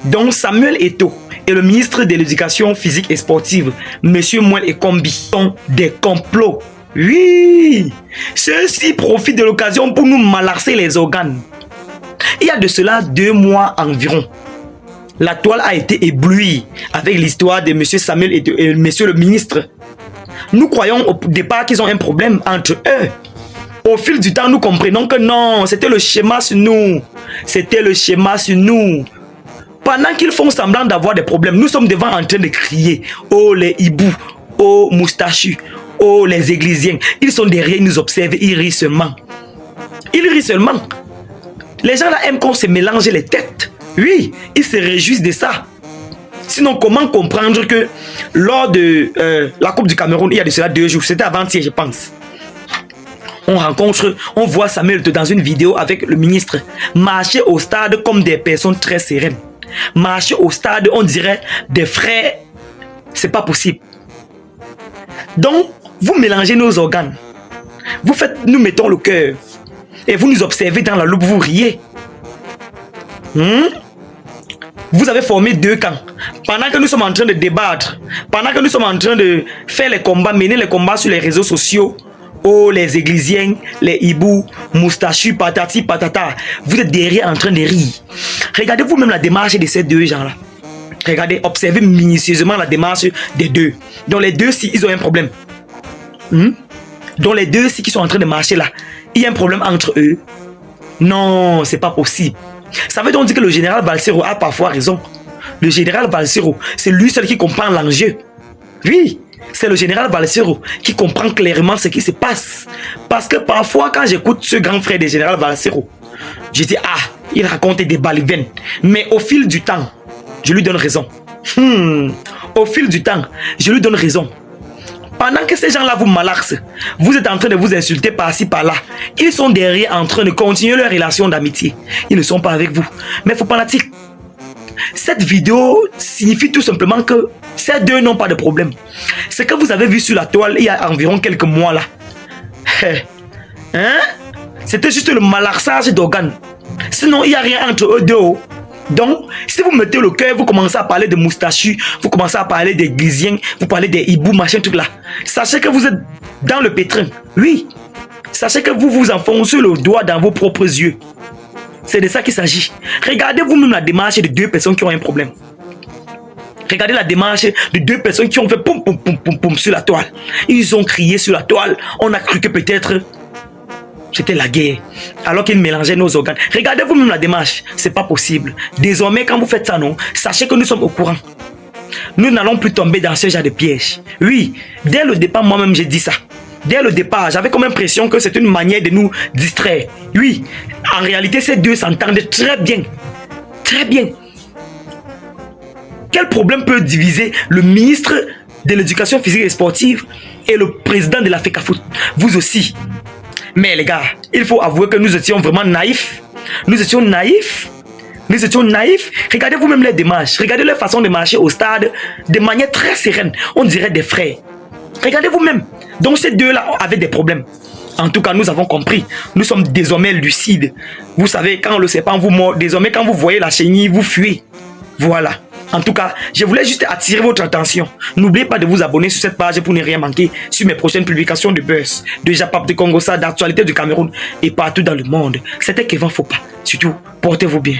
Donc Samuel Eto'o et le ministre de l'Éducation physique et sportive, Monsieur Mouel Ekombi, sont des complots. Oui, ceux-ci profitent de l'occasion pour nous malarcer les organes. Il y a de cela 2 mois environ, la toile a été éblouie avec l'histoire de Monsieur Samuel Eto'o et Monsieur le ministre. Nous croyons au départ qu'ils ont un problème entre eux. Au fil du temps, nous comprenons que non, c'était le schéma sur nous. C'était le schéma sur nous. Pendant qu'ils font semblant d'avoir des problèmes, nous sommes devant en train de crier. Oh les hiboux, oh moustachus, oh les églisiens. Ils sont derrière, ils nous observent, ils rient seulement. Ils rient seulement. Les gens là aiment qu'on se mélange les têtes. Oui, ils se réjouissent de ça. Sinon, comment comprendre que lors de la Coupe du Cameroun, il y a de cela 2 jours, c'était avant-hier je pense. On voit Samuel Eto'o dans une vidéo avec le ministre marcher au stade comme des personnes très sereines. Marcher au stade, on dirait des frères, c'est pas possible. Donc, vous mélangez nos organes. Nous mettons le cœur. Et vous nous observez dans la loupe, vous riez. Vous avez formé 2 camps. Pendant que nous sommes en train de débattre, pendant que nous sommes en train de faire les combats, mener les combats sur les réseaux sociaux, oh les églisiens, les hiboux, moustachus, patati, patata, vous êtes derrière en train de rire. Regardez vous-même la démarche de ces 2 gens-là. Regardez, observez minutieusement la démarche des 2. Donc les 2, si ils ont un problème. Donc les 2, si qui sont en train de marcher là, il y a un problème entre eux. Non, c'est pas possible. Ça veut donc dire que le général Valsero a parfois raison. Le général Valsero, c'est lui seul qui comprend l'enjeu. Oui, c'est le général Valsero qui comprend clairement ce qui se passe. Parce que parfois, quand j'écoute ce grand frère du général Valsero, je dis, ah, il raconte des balivernes. Mais au fil du temps, je lui donne raison. Au fil du temps, je lui donne raison. Pendant que ces gens-là vous malaxent, vous êtes en train de vous insulter par-ci, par-là. Ils sont derrière en train de continuer leur relation d'amitié. Ils ne sont pas avec vous. Mais faut pas cette vidéo signifie tout simplement que ces 2 n'ont pas de problème. Ce que vous avez vu sur la toile il y a environ quelques mois là. C'était juste le malaxage d'organes. Sinon, il n'y a rien entre eux 2. Donc, si vous mettez le cœur, vous commencez à parler de moustachus, vous commencez à parler des glisiens, vous parlez des hiboux, machin, truc là. Sachez que vous êtes dans le pétrin. Oui. Sachez que vous vous enfoncez le doigt dans vos propres yeux. C'est de ça qu'il s'agit. Regardez vous-même la démarche de 2 personnes qui ont un problème. Regardez la démarche de 2 personnes qui ont fait poum poum poum poum poum sur la toile. Ils ont crié sur la toile. On a cru que peut-être c'était la guerre, alors qu'ils mélangeaient nos organes. Regardez vous-même la démarche, c'est pas possible. Désormais, quand vous faites ça, non, sachez que nous sommes au courant. Nous n'allons plus tomber dans ce genre de piège. Oui, dès le départ, moi-même, j'ai dit ça. Dès le départ, j'avais comme impression que c'est une manière de nous distraire. Oui, en réalité, ces 2 s'entendent très bien. Très bien. Quel problème peut diviser le ministre de l'Éducation physique et sportive et le président de la FECAFOOT? Vous aussi. Mais les gars, il faut avouer que nous étions vraiment naïfs. Nous étions naïfs. Regardez vous-même les démarches. Regardez leur façon de marcher au stade de manière très sereine. On dirait des frères. Regardez vous-même. Donc ces 2-là avaient des problèmes. En tout cas, nous avons compris. Nous sommes désormais lucides. Vous savez, quand le serpent vous mord, désormais quand vous voyez la chenille, vous fuyez. Voilà. En tout cas, je voulais juste attirer votre attention. N'oubliez pas de vous abonner sur cette page pour ne rien manquer sur mes prochaines publications de buzz, de Japap, de Congo, d'actualité du Cameroun et partout dans le monde. C'était Kevin Fopa. Surtout, portez-vous bien.